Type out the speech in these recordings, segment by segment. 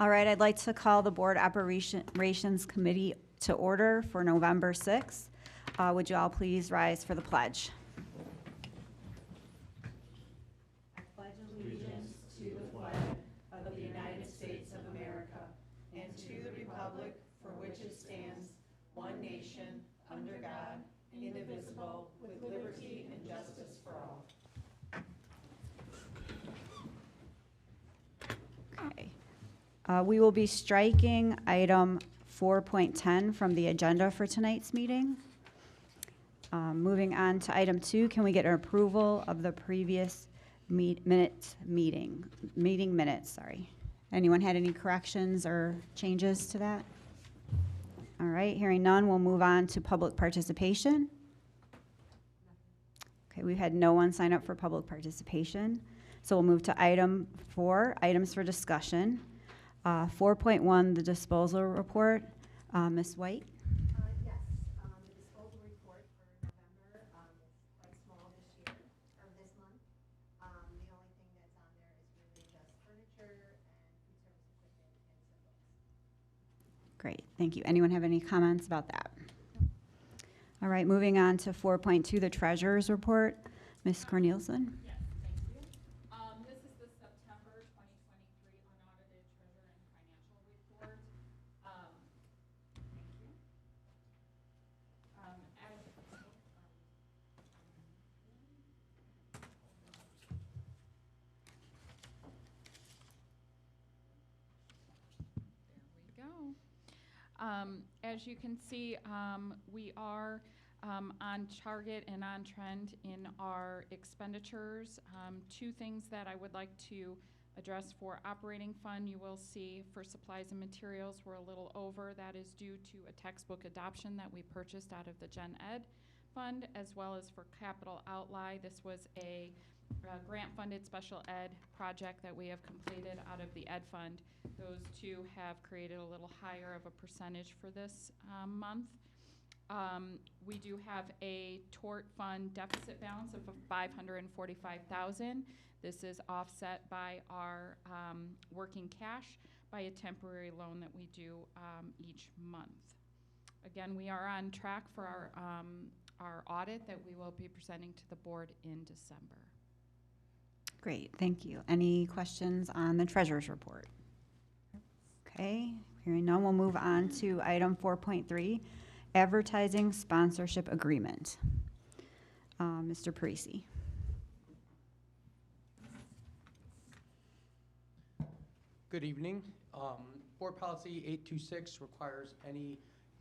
All right, I'd like to call the Board Operations Committee to order for November 6th. Would you all please rise for the pledge? I pledge allegiance to the flag of the United States of America and to the republic for which it stands, one nation, under God, indivisible, with liberty and justice for all. Okay. We will be striking item 4.10 from the agenda for tonight's meeting. Moving on to item 2, can we get an approval of the previous meeting minutes? Anyone had any corrections or changes to that? All right, hearing none, we'll move on to public participation. Okay, we've had no one sign up for public participation. So we'll move to item 4, items for discussion. 4.1, the disposal report. Ms. White? Yes, the disposal report for November is quite small this year, or this month. The only thing that's on there is really just furniture and food service equipment and some books. Great, thank you. Anyone have any comments about that? All right, moving on to 4.2, the treasurer's report. Ms. Cornelison? Yes, thank you. This is the September 2023 unaudited treasurer and financial report. Thank you. There we go. As you can see, we are on target and on trend in our expenditures. Two things that I would like to address for operating fund. You will see for supplies and materials, we're a little over. That is due to a textbook adoption that we purchased out of the Gen Ed fund, as well as for capital outlay. This was a grant-funded special ed project that we have completed out of the ed fund. Those two have created a little higher of a percentage for this month. We do have a tort fund deficit balance of $545,000. This is offset by our working cash by a temporary loan that we do each month. Again, we are on track for our audit that we will be presenting to the board in December. Great, thank you. Any questions on the treasurer's report? Okay, hearing none, we'll move on to item 4.3, advertising sponsorship agreement. Mr. Parisi. Good evening. Board Policy 826 requires any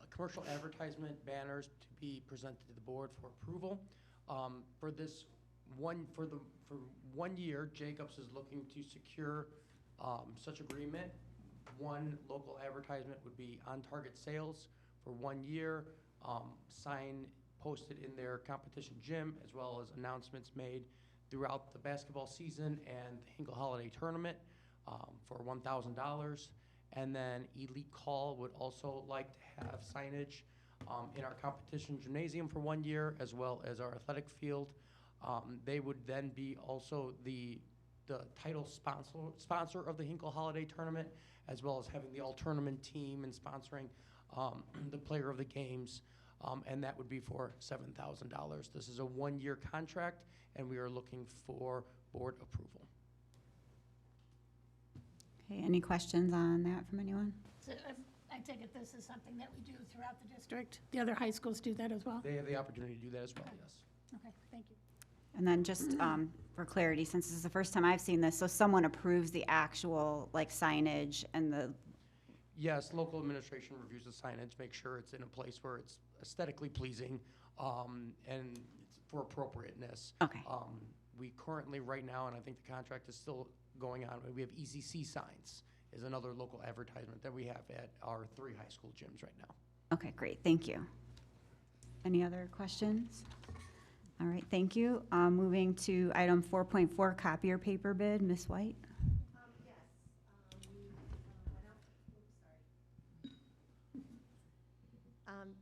commercial advertisement banners to be presented to the board for approval. For 1 year, Jacobs is looking to secure such agreement. One local advertisement would be On Target Sales for 1 year, sign posted in their competition gym, as well as announcements made throughout the basketball season and the Hinkle Holiday Tournament for $1,000. And then Elite Call would also like to have signage in our competition gymnasium for 1 year, as well as our athletic field. They would then be also the title sponsor of the Hinkle Holiday Tournament, as well as having the all-tournament team and sponsoring the player of the games, and that would be for $7,000. This is a 1-year contract, and we are looking for board approval. Okay, any questions on that from anyone? So I take it this is something that we do throughout the district? The other high schools do that as well? They have the opportunity to do that as well, yes. Okay, thank you. And then just for clarity, since this is the first time I've seen this, so someone approves the actual like signage and the. Yes, local administration reviews the signage, make sure it's in a place where it's aesthetically pleasing and it's for appropriateness. Okay. We currently, right now, and I think the contract is still going on, we have EZC signs is another local advertisement that we have at our 3 high school gyms right now. Okay, great, thank you. Any other questions? All right, thank you. Moving to item 4.4, copier paper bid. Ms. White?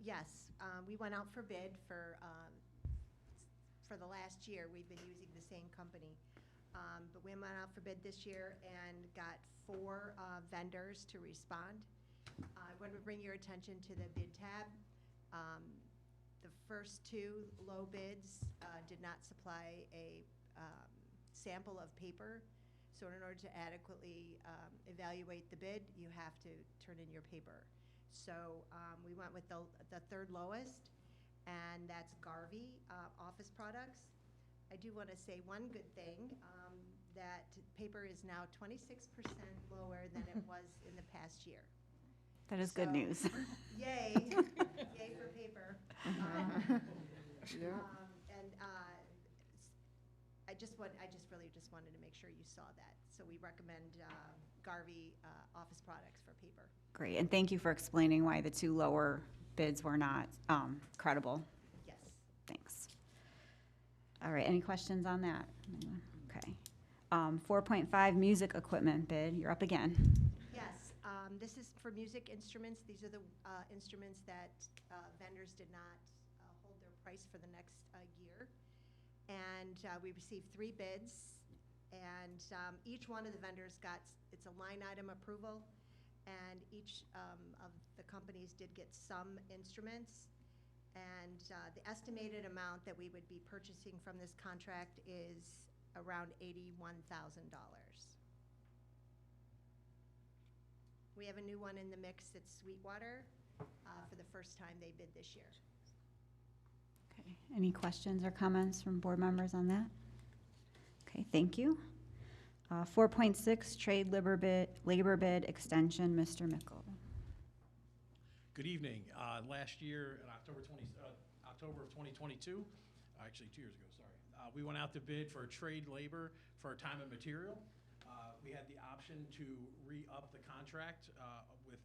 Yes, we went out for bid for the last year. We've been using the same company. But we went out for bid this year and got 4 4 vendors to respond. I want to bring your attention to the bid tab. The first 2 low bids did not supply a sample of paper. So in order to adequately evaluate the bid, you have to turn in your paper. So we went with the third lowest, and that's Garvey Office Products. I do want to say one good thing, that paper is now 26% lower than it was in the past year. That is good So, news. Yay, yay for paper. And I really just wanted to make sure you saw that. So we recommend Garvey Office Products for paper. Great, and thank you for explaining why the 2 lower bids were not credible. Yes. Thanks. All right, any questions on that? Anyone? Okay. 4.5 music equipment bid, you're up again. Yes, this is for music instruments. These are the instruments that vendors did not hold their price for the next year. And we received 3 bids, and each one of the vendors it's a line item approval, and each of the companies did get some instruments. And the estimated amount that we would be purchasing from this contract is around $81,000. We have a new one in the mix, it's Sweetwater, for the first time they bid this year. Okay, any questions or comments from board members on that? Okay, thank you. 4.6 trade labor bid extension, Mr. Mickle. Good evening. Last year, in October of 2022, actually 2 years ago, sorry, we went out to bid for trade labor for time and material. We had the option to re-up the contract with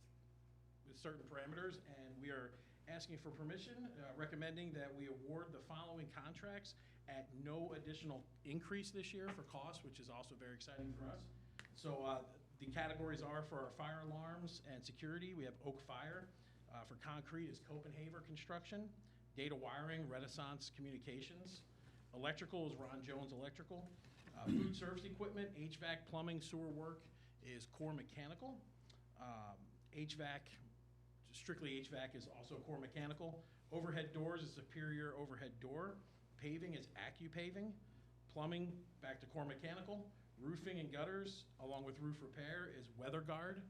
certain parameters, and we are asking for permission, recommending that we award the following contracts at no additional increase this year for cost, which is also very exciting for us. So the categories are for our fire alarms and security. We have Oak Fire. For concrete is Copenhaver Construction. Data wiring, Renaissance Communications. Electrical is Ron Jones Electrical. Food service equipment, HVAC, plumbing, sewer work is Core Mechanical. HVAC, strictly HVAC is also Core Mechanical. Overhead doors is Superior Overhead Door. Paving is AccuPaving. Plumbing, back to Core Mechanical. Roofing and gutters, along with roof repair, is WeatherGuard.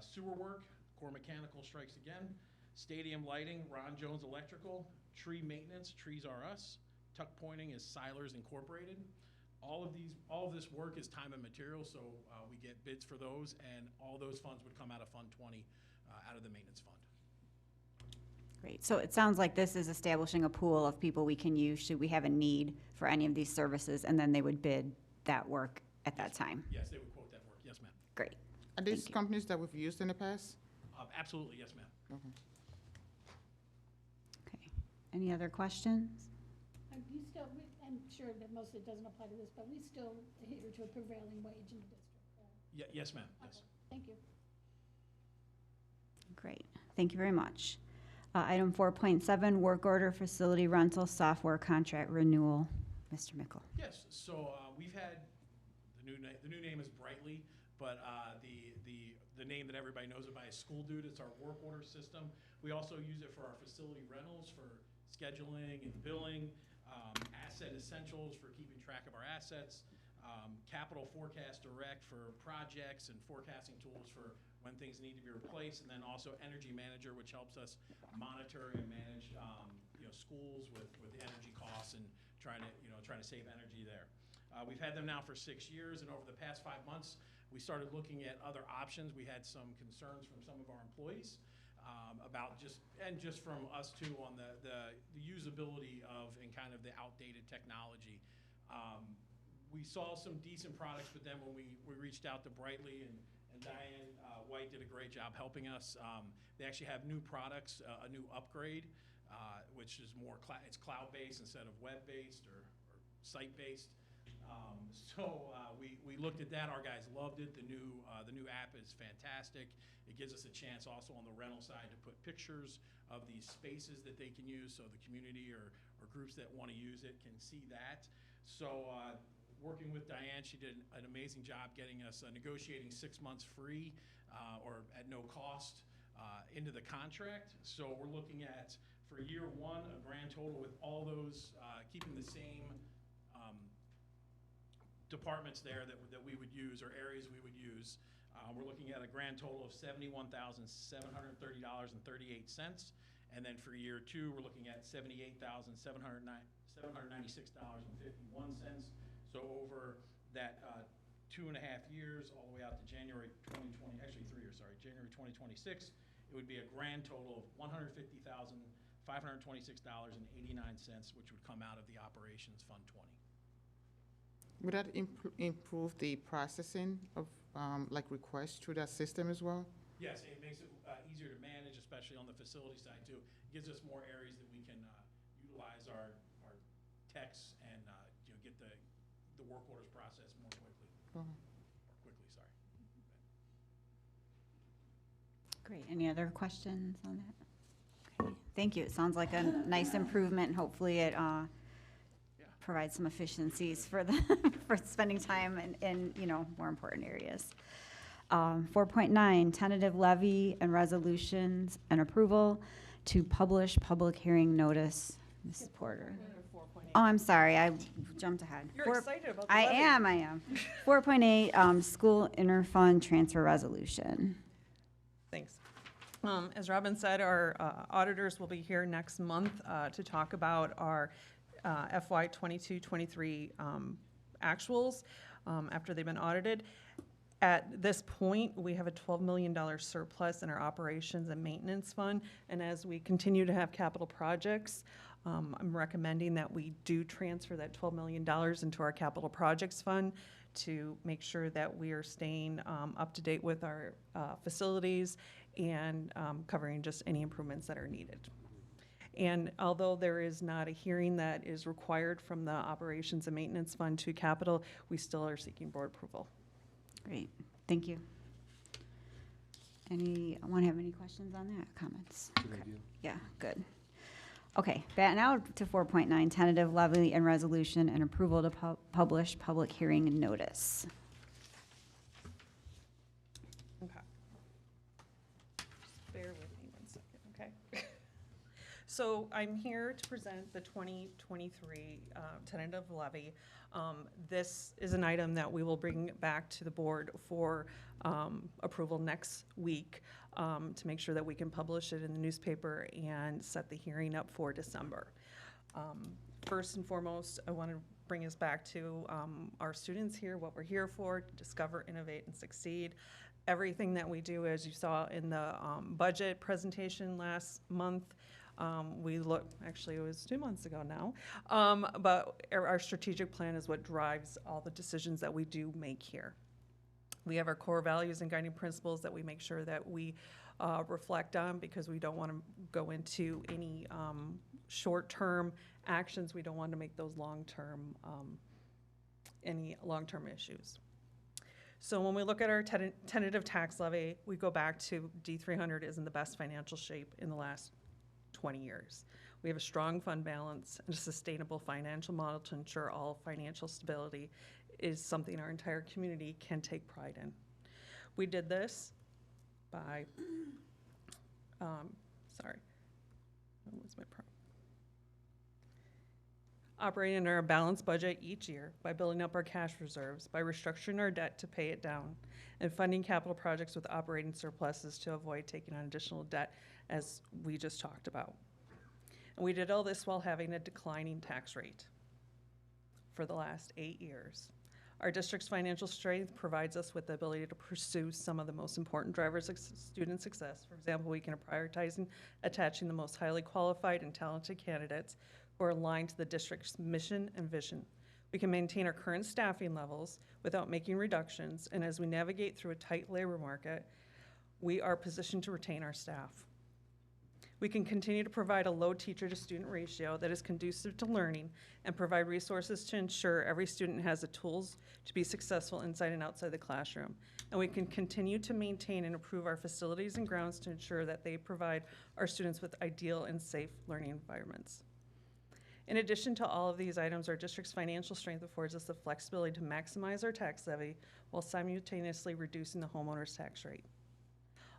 Sewer work, Core Mechanical strikes again. Stadium lighting, Ron Jones Electrical. Tree maintenance, Trees R Us. Tuck pointing is Silers Incorporated. All of this work is time and material, so we get bids for those, and all those funds would come out of Fund 20, out of the maintenance fund. Great, so it sounds like this is establishing a pool of people we can use should we have a need for any of these services, and then they would bid that work at that time. Yes, they would quote that work. Yes, ma'am. Great. Are these Thank you. companies that we've used in the past? Absolutely, yes, ma'am. Okay. Any other questions? I'm sure that most of it doesn't apply to this, but we still adhere to a prevailing wage in the district, correct? Yes, ma'am. Yes. Okay, thank you. Great, thank you very much. Item 4.7, work order facility rental software contract renewal. Mr. Mickle. Yes. So we've had the new name is Brightly, but the name that everybody knows it by is School Dude. It's our work order system. We also use it for our facility rentals for scheduling and billing, asset essentials for keeping track of our assets, capital forecast direct for projects and forecasting tools for when things need to be replaced, and then also Energy Manager, which helps us monitor and manage schools with energy costs and trying to save energy there. We've had them now for 6 years, and over the past 5 months, we started looking at other options. We had some concerns from some of our employees about just from us too on the usability of and kind of the outdated technology. We saw some decent products, but then when we reached out to Brightly and Diane White did a great job helping us. They actually have new products, a new upgrade, which is more it's cloud-based instead of web-based or site-based. We looked at that. Our guys loved it. The new app is fantastic. It gives us a chance also on the rental side to put pictures of these spaces that they can use, so the community or groups that want to use it can see that. So working with Diane, she did an amazing job getting us negotiating 6 months free or at no cost into the contract. So we're looking at, for year one, a grand total with all those, keeping the same departments there that we would use, or areas we would use. We're looking at a grand total of $71,730.38. And then for year two, we're looking at $78,796.51. So over that 2.5 years, all the way out to January 2020, actually 3 years, sorry, January 2026, it would be a grand total of $150,526.89, which would come out of the Operations Fund 20. Would that improve the processing of, like, requests through that system as well? Yes, it makes it easier to manage, especially on the facility side too. It gives us more areas that we can utilize our techs and get the work orders processed more quickly. Sorry. Great. Any other questions on that? Okay, thank you. It sounds like a nice improvement. Hopefully it provides some efficiencies for the, for spending time in, more important areas. 4.9, tentative levy and resolutions and approval to publish public hearing notice. Mrs. Porter. Oh, I'm sorry, I jumped ahead. You're excited about the I levy. am. 4.8, school interfund transfer resolution. Thanks. As Robin said, our auditors will be here next month to talk about our FY 22-23 actuals after they've been audited. At this point, we have a $12 million surplus in our operations and maintenance fund, and as we continue to have capital projects, I'm recommending that we do transfer that $12 million into our capital projects fund to make sure that we are staying up to date with our facilities and covering just any improvements that are needed. And although there is not a hearing that is required from the operations and maintenance fund to capital, we still are seeking board approval. Great, thank you. Anyone have any questions on that, comments? Okay. Yeah, good. Okay, back now to 4.9, tentative levy and resolution and approval to publish public hearing notice. Okay. Just bear with me 1 second, okay? So I'm here to present the 2023 tentative levy. This is an item that we will bring back to the board for approval next week to make sure that we can publish it in the newspaper and set the hearing up for December. First and foremost, I want to bring us back to our students here, what we're here for, to discover, innovate, and succeed. Everything that we do, as you saw in the budget presentation last month, actually it was 2 months ago now, but our strategic plan is what drives all the decisions that we do make here. We have our core values and guiding principles that we make sure that we reflect on, because we don't want to go into any short-term actions. We don't want to make those long-term, any long-term issues. So when we look at our tentative tax levy, we go back to D300 is in the best financial shape in the last 20 years. We have a strong fund balance and a sustainable financial model to ensure all financial stability is something our entire community can take pride in. We did this by, operating under a balanced budget each year, by building up our cash reserves, by restructuring our debt to pay it down, and funding capital projects with operating surpluses to avoid taking on additional debt, as we just talked about. And we did all this while having a declining tax rate for the last 8 years. Our district's financial strength provides us with the ability to pursue some of the most important drivers of student success. For example, we can prioritize and attaching the most highly qualified and talented candidates who are aligned to the district's mission and vision. We can maintain our current staffing levels without making reductions, and as we navigate through a tight labor market, we are positioned to retain our staff. We can continue to provide a low teacher-to-student ratio that is conducive to learning and provide resources to ensure every student has the tools to be successful inside and outside the classroom. And we can continue to maintain and improve our facilities and grounds to ensure that they provide our students with ideal and safe learning environments. In addition to all of these items, our district's financial strength affords us the flexibility to maximize our tax levy while simultaneously reducing the homeowner's tax rate.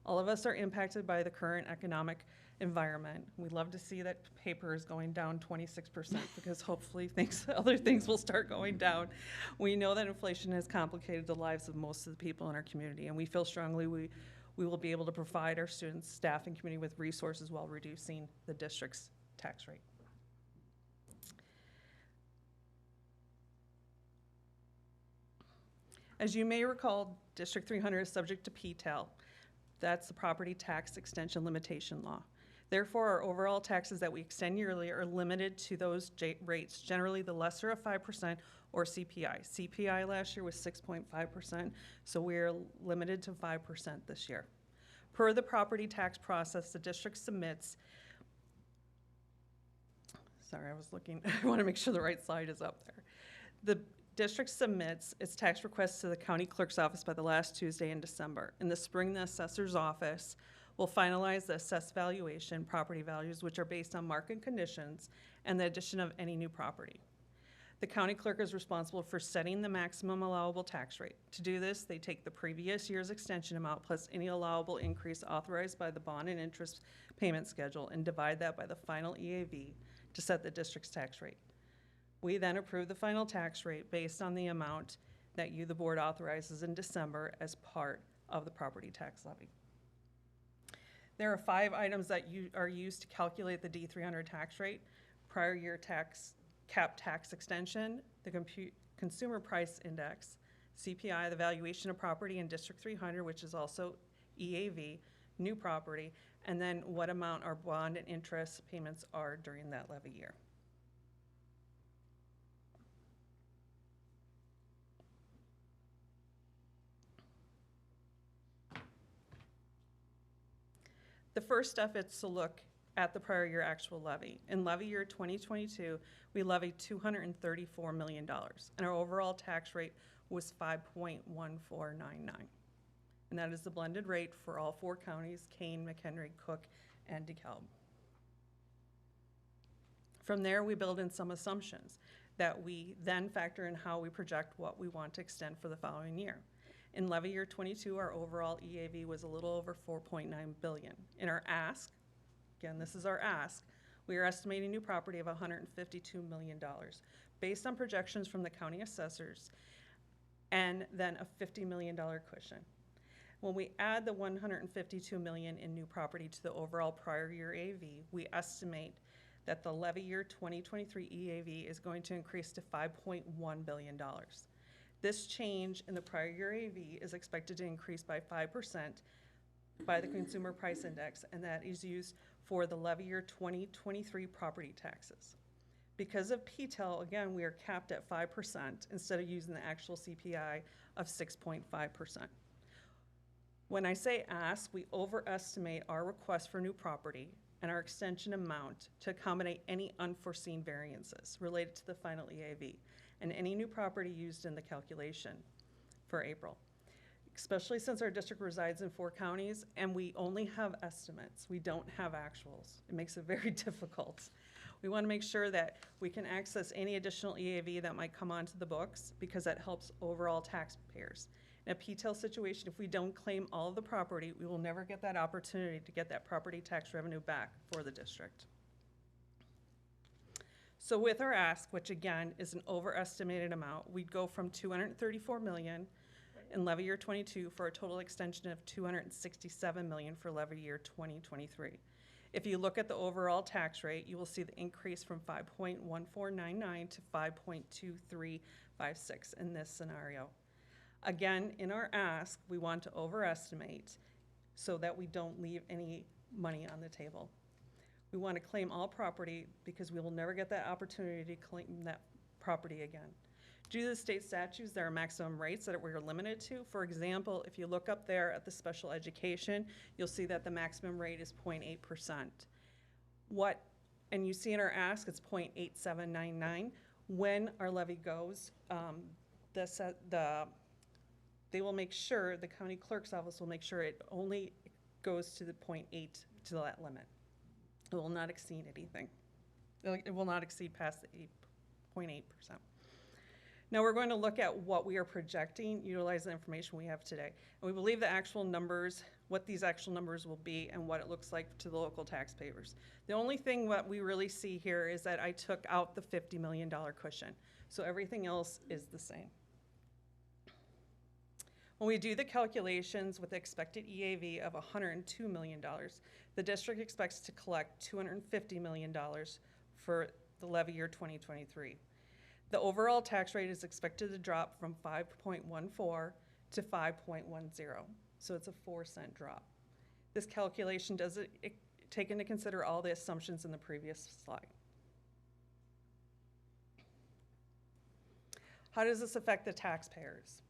All of us are impacted by the current economic environment. We love to see that paper is going down 26% because hopefully other things will start going down. We know that inflation has complicated the lives of most of the people in our community, and we feel strongly we will be able to provide our students, staff, and community with resources while reducing the district's tax rate. As you may recall, District 300 is subject to PTEL. That's the Property Tax Extension Limitation Law. Therefore, our overall taxes that we extend yearly are limited to those rates, generally the lesser of 5% or CPI. CPI last year was 6.5%, so we're limited to 5% this year. Per the property tax process, the district submits, sorry, I was looking, I want to make sure the right slide is up there. The district submits its tax requests to the county clerk's office by the last Tuesday in December. In the spring, the assessor's office will finalize the assessed valuation, property values, which are based on market conditions and the addition of any new property. The county clerk is responsible for setting the maximum allowable tax rate. To do this, they take the previous year's extension amount plus any allowable increase authorized by the bond and interest payment schedule and divide that by the final EAV to set the district's tax rate. We then approve the final tax rate based on the amount that you, the board, authorizes in December as part of the property tax levy. There are 5 items that are used to calculate the D300 tax rate: prior year cap tax extension, the consumer price index, CPI, the valuation of property in District 300, which is also EAV, new property, and then what amount our bond and interest payments are during that levy year. The first step is to look at the prior year actual levy. In levy year 2022, we levied $234 million, and our overall tax rate was 5.1499. And that is the blended rate for all 4 counties: Kane, McHenry, Cook, and DeKalb. From there, we build in some assumptions that we then factor in how we project what we want to extend for the following year. In levy year 22, our overall EAV was a little over $4.9 billion. In our ask, again, this is our ask, we are estimating new property of $152 million based on projections from the county assessors and then a $50 million cushion. When we add the $152 million in new property to the overall prior year EAV, we estimate that the levy year 2023 EAV is going to increase to $5.1 billion. This change in the prior year EAV is expected to increase by 5% by the Consumer Price Index, and that is used for the levy year 2023 property taxes. Because of PTEL, again, we are capped at 5% instead of using the actual CPI of 6.5%. When I say ask, we overestimate our request for new property and our extension amount to accommodate any unforeseen variances related to the final EAV and any new property used in the calculation for April. Especially since our district resides in 4 counties and we only have estimates, we don't have actuals. It makes it very difficult. We want to make sure that we can access any additional EAV that might come onto the books because that helps overall taxpayers. In a PTEL situation, if we don't claim all of the property, we will never get that opportunity to get that property tax revenue back for the district. So with our ask, which again is an overestimated amount, we'd go from $234 million in levy year 22 for a total extension of $267 million for levy year 2023. If you look at the overall tax rate, you will see the increase from 5.1499 to 5.2356 in this scenario. Again, in our ask, we want to overestimate so that we don't leave any money on the table. We want to claim all property because we will never get that opportunity to claim that property again. Due to the state statutes, there are maximum rates that we're limited to. For example, if you look up there at the special education, you'll see that the maximum rate is 0.8%. And you see in our ask, it's 0.8799. When our levy goes, they will make sure, the county clerk's office will make sure it only goes to the 0.8 to that limit. It will not exceed anything. It will not exceed past the 8.8%. Now we're going to look at what we are projecting, utilize the information we have today. And we believe the actual numbers, what these actual numbers will be and what it looks like to the local taxpayers. The only thing what we really see here is that I took out the $50 million cushion. So everything else is the same. When we do the calculations with the expected EAV of $102 million, the district expects to collect $250 million for the levy year 2023. The overall tax rate is expected to drop from 5.14 to 5.10, so it's a 4-cent drop. This calculation doesn't take into consider all the assumptions in the previous slide. How does this affect the taxpayers?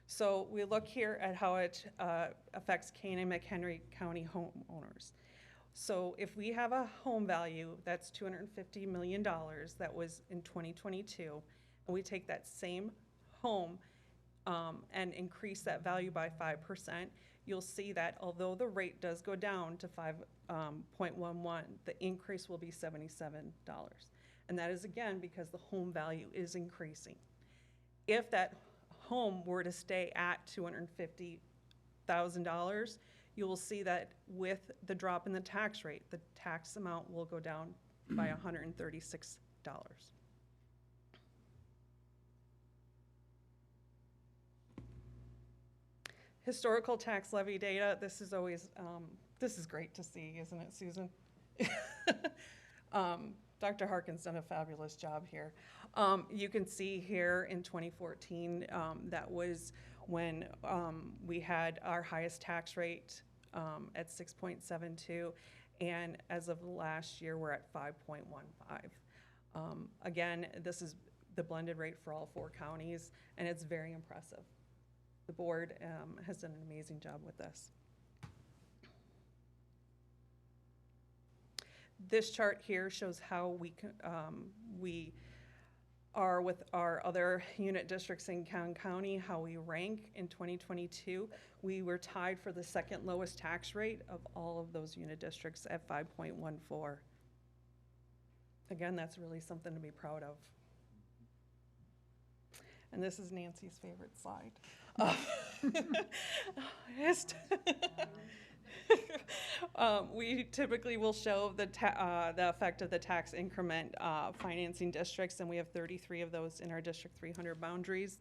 So we look here at how it affects Kane and McHenry County homeowners. So if we have a home value that's $250 million that was in 2022, and we take that same home and increase that value by 5%, you'll see that although the rate does go down to 5.11, the increase will be $77. And that is again because the home value is increasing. If that home were to stay at $250,000, you will see that with the drop in the tax rate, the tax amount will go down by $136. Historical tax levy data, this is always, this is great to see, isn't it, Susan? Dr. Harkin's done a fabulous job here. You can see here in 2014, that was when we had our highest tax rate at 6.72, and as of last year, we're at 5.15. Again, this is the blended rate for all 4 counties, and it's very impressive. The board has done an amazing job with this. This chart here shows how we are with our other unit districts in County, how we rank in 2022. We were tied for the second lowest tax rate of all of those unit districts at 5.14. Again, that's really something to be proud of. And this is Nancy's favorite slide. We typically will show the effect of the tax increment financing districts, and we have 33 of those in our District 300 boundaries.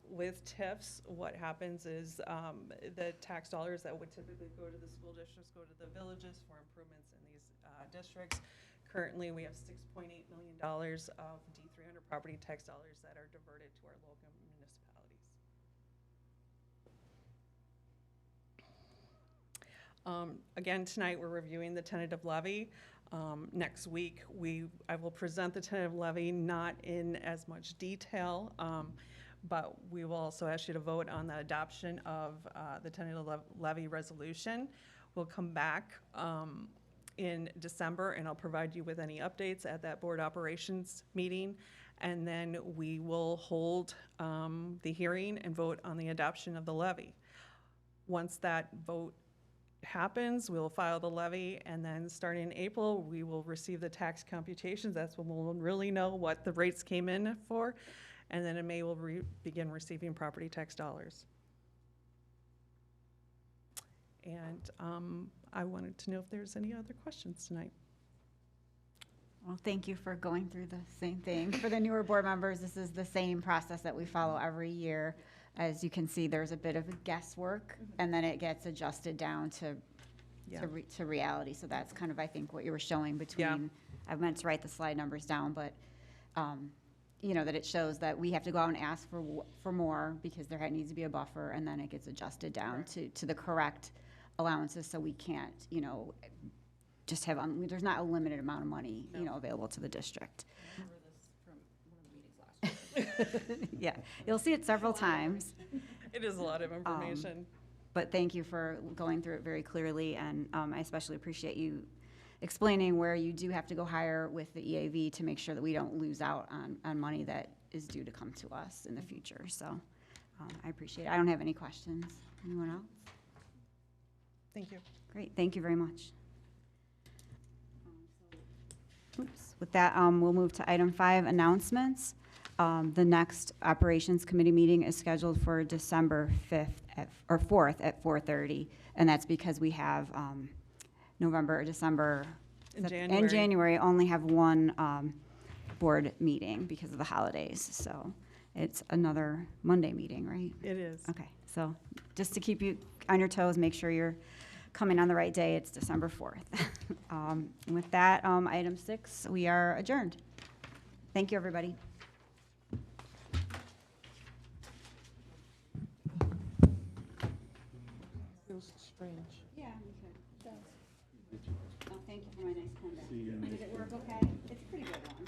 With TIFs, what happens is the tax dollars that would typically go to the school districts go to the villages for improvements in these districts. Currently, we have $6.8 million of D300 property tax dollars that are diverted to our local municipalities. Again, tonight we're reviewing the tentative levy. Next week, I will present the tentative levy, not in as much detail, but we will also ask you to vote on the adoption of the tentative levy resolution. We'll come back in December, and I'll provide you with any updates at that board operations meeting. And then we will hold the hearing and vote on the adoption of the levy. Once that vote happens, we'll file the levy, and then starting in April, we will receive the tax computations. That's when we'll really know what the rates came in for. And then in May, we'll begin receiving property tax dollars. And I wanted to know if there's any other questions tonight. Well, thank you for going through the same thing. For the newer board members, this is the same process that we follow every year. As you can see, there's a bit of guesswork, and then it gets adjusted down to reality. So that's kind of, I think, what you were showing between, I meant to write the slide numbers down, but you know, that it shows that we have to go out and ask for more because there needs to be a buffer, and then it gets adjusted down to the correct allowances, so we can't, you know, just have, there's not a limited amount of money, you know, available to the district. I remember this from one of the meetings last year. Yeah, you'll see it several times. It is a lot of information. But thank you for going through it very clearly, and I especially appreciate you explaining where you do have to go higher with the EAV to make sure that we don't lose out on money that is due to come to us in the future. So I appreciate it. I don't have any questions. Anyone else? Thank you. Great, thank you very much. Oops. With that, we'll move to item 5, announcements. The next Operations Committee meeting is scheduled for December 4th at 4:30, and that's because we have November, December, In in January. January, only have one board meeting because of the holidays, so it's another Monday meeting, right? It is. Okay, so just to keep you on your toes, make sure you're coming on the right day, it's December 4th. And with that, item 6, we are adjourned. Thank you, everybody. Feels strange. Yeah, it does. Oh, thank you for my nice pen back. See you Did next it work okay? It's a pretty good one.